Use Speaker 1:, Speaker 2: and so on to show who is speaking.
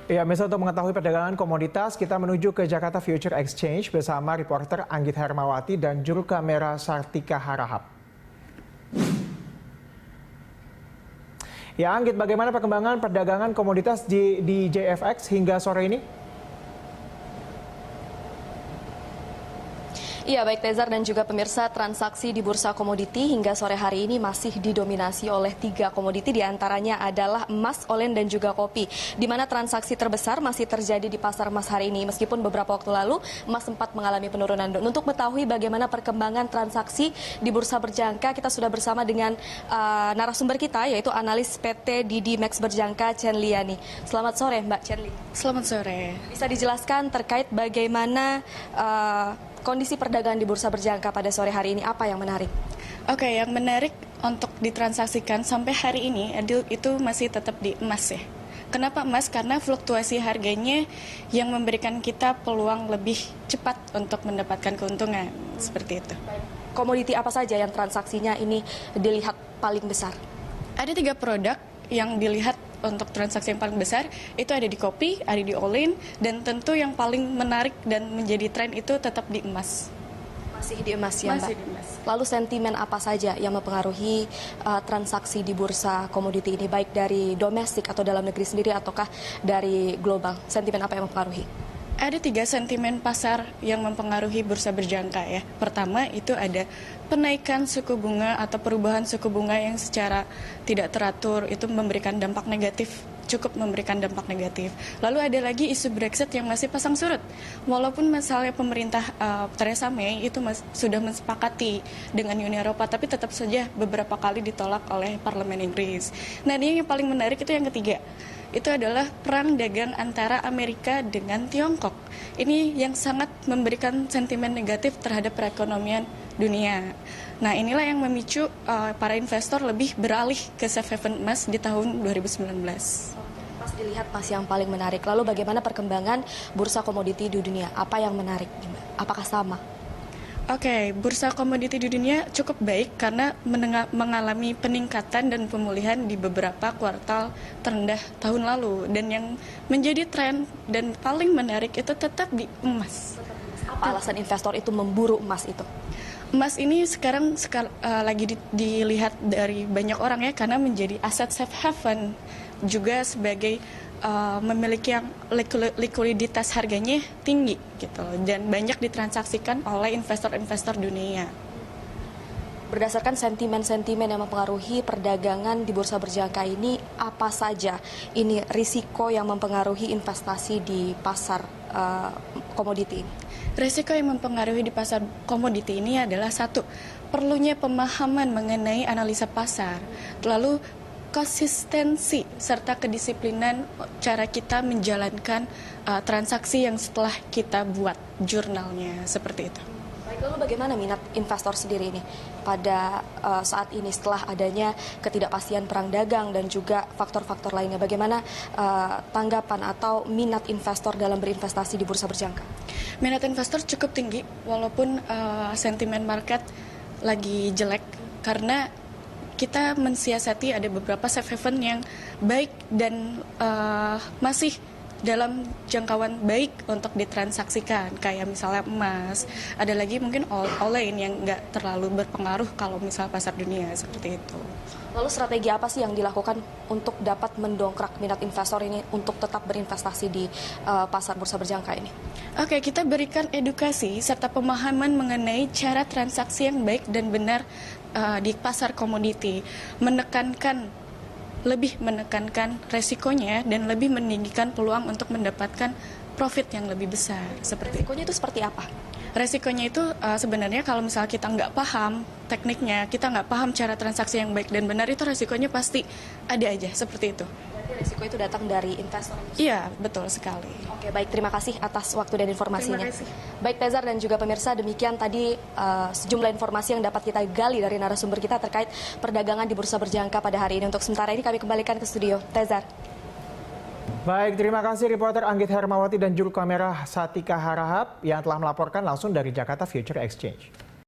Speaker 1: Ya, misal untuk mengetahui perdagangan komoditas, kita menuju ke Jakarta Future Exchange bersama reporter Anggit Hermawati dan juru kamera Sartika Harahap. Ya, Anggit, bagaimana perkembangan perdagangan komoditas di JFX hingga sore ini?
Speaker 2: Iya, baik Tezar dan juga pemirsa, transaksi di bursa komoditi hingga sore hari ini masih didominasi oleh 3 komoditi, diantaranya adalah emas, olen, dan juga kopi. Di mana transaksi terbesar masih terjadi di pasar emas hari ini, meskipun beberapa waktu lalu emas sempat mengalami penurunan. Dan untuk mengetahui bagaimana perkembangan transaksi di bursa berjangka, kita sudah bersama dengan narasumber kita, yaitu analis PT Didi Max Berjangka, Chen Liani. Selamat sore, Mbak Chen Li.
Speaker 3: Selamat sore.
Speaker 2: Bisa dijelaskan terkait bagaimana kondisi perdagangan di bursa berjangka pada sore hari ini, apa yang menarik?
Speaker 3: Oke, yang menarik untuk ditransaksikan sampai hari ini itu masih tetap di emas ya. Kenapa emas? Karena fluktuasi harganya yang memberikan kita peluang lebih cepat untuk mendapatkan keuntungan, seperti itu.
Speaker 2: Komoditi apa saja yang transaksinya ini dilihat paling besar?
Speaker 3: Ada 3 produk yang dilihat untuk transaksi yang paling besar, itu ada di kopi, ada di olen, dan tentu yang paling menarik dan menjadi tren itu tetap di emas.
Speaker 2: Masih di emas ya, Mbak?
Speaker 3: Masih di emas.
Speaker 2: Lalu sentimen apa saja yang mempengaruhi transaksi di bursa komoditi ini, baik dari domestik atau dalam negeri sendiri ataukah dari global? Sentimen apa yang mempengaruhi?
Speaker 3: Ada 3 sentimen pasar yang mempengaruhi bursa berjangka ya. Pertama itu ada penaikan suku bunga atau perubahan suku bunga yang secara tidak teratur, itu memberikan dampak negatif, cukup memberikan dampak negatif. Lalu ada lagi isu Brexit yang masih pasang surut. Walaupun misalnya pemerintah Theresa May itu sudah mensepakati dengan Uni Eropa, tapi tetap saja beberapa kali ditolak oleh Parlemen Inggris. Nah, ini yang paling menarik itu yang ketiga. Itu adalah perang dagang antara Amerika dengan Tiongkok. Ini yang sangat memberikan sentimen negatif terhadap perekonomian dunia. Nah, inilah yang memicu para investor lebih beralih ke safe haven emas di tahun 2019.
Speaker 2: Pas dilihat masih yang paling menarik. Lalu bagaimana perkembangan bursa komoditi di dunia? Apa yang menarik? Apakah sama?
Speaker 3: Oke, bursa komoditi di dunia cukup baik karena mengalami peningkatan dan pemulihan di beberapa kuartal terendah tahun lalu. Dan yang menjadi tren dan paling menarik itu tetap di emas.
Speaker 2: Apa alasan investor itu memburu emas itu?
Speaker 3: Emas ini sekarang lagi dilihat dari banyak orang ya, karena menjadi aset safe haven, juga sebagai memiliki yang likuiditas harganya tinggi gitu, dan banyak ditransaksikan oleh investor-investor dunia.
Speaker 2: Berdasarkan sentimen-sentimen yang mempengaruhi perdagangan di bursa berjangka ini, apa saja ini risiko yang mempengaruhi investasi di pasar komoditi ini?
Speaker 3: Risiko yang mempengaruhi di pasar komoditi ini adalah satu, perlunya pemahaman mengenai analisa pasar, lalu konsistensi serta kedisiplinan cara kita menjalankan transaksi yang setelah kita buat jurnalnya, seperti itu.
Speaker 2: Baik, lalu bagaimana minat investor sendiri ini pada saat ini setelah adanya ketidakpastian perang dagang dan juga faktor-faktor lainnya? Bagaimana tanggapan atau minat investor dalam berinvestasi di bursa berjangka?
Speaker 3: Minat investor cukup tinggi walaupun sentimen market lagi jelek, karena kita mensiasati ada beberapa safe haven yang baik dan masih dalam jangkauan baik untuk ditransaksikan, kayak misalnya emas. Ada lagi mungkin olen yang nggak terlalu berpengaruh kalau misalnya pasar dunia, seperti itu.
Speaker 2: Lalu strategi apa sih yang dilakukan untuk dapat mendongkrak minat investor ini untuk tetap berinvestasi di pasar bursa berjangka ini?
Speaker 3: Oke, kita berikan edukasi serta pemahaman mengenai cara transaksi yang baik dan benar di pasar komoditi, lebih menekankan resikonya dan lebih meninggikan peluang untuk mendapatkan profit yang lebih besar.
Speaker 2: Resikonya itu seperti apa?
Speaker 3: Resikonya itu sebenarnya kalau misalnya kita nggak paham tekniknya, kita nggak paham cara transaksi yang baik dan benar, itu resikonya pasti ada aja, seperti itu.
Speaker 2: Berarti resiko itu datang dari investor?
Speaker 3: Iya, betul sekali.
Speaker 2: Oke, baik, terima kasih atas waktu dan informasinya.
Speaker 3: Terima kasih.
Speaker 2: Baik Tezar dan juga pemirsa, demikian tadi sejumlah informasi yang dapat kita gali dari narasumber kita terkait perdagangan di bursa berjangka pada hari ini. Untuk sementara ini kami kembalikan ke studio. Tezar.
Speaker 1: Baik, terima kasih reporter Anggit Hermawati dan juru kamera Sartika Harahap yang telah melaporkan langsung dari Jakarta Future Exchange.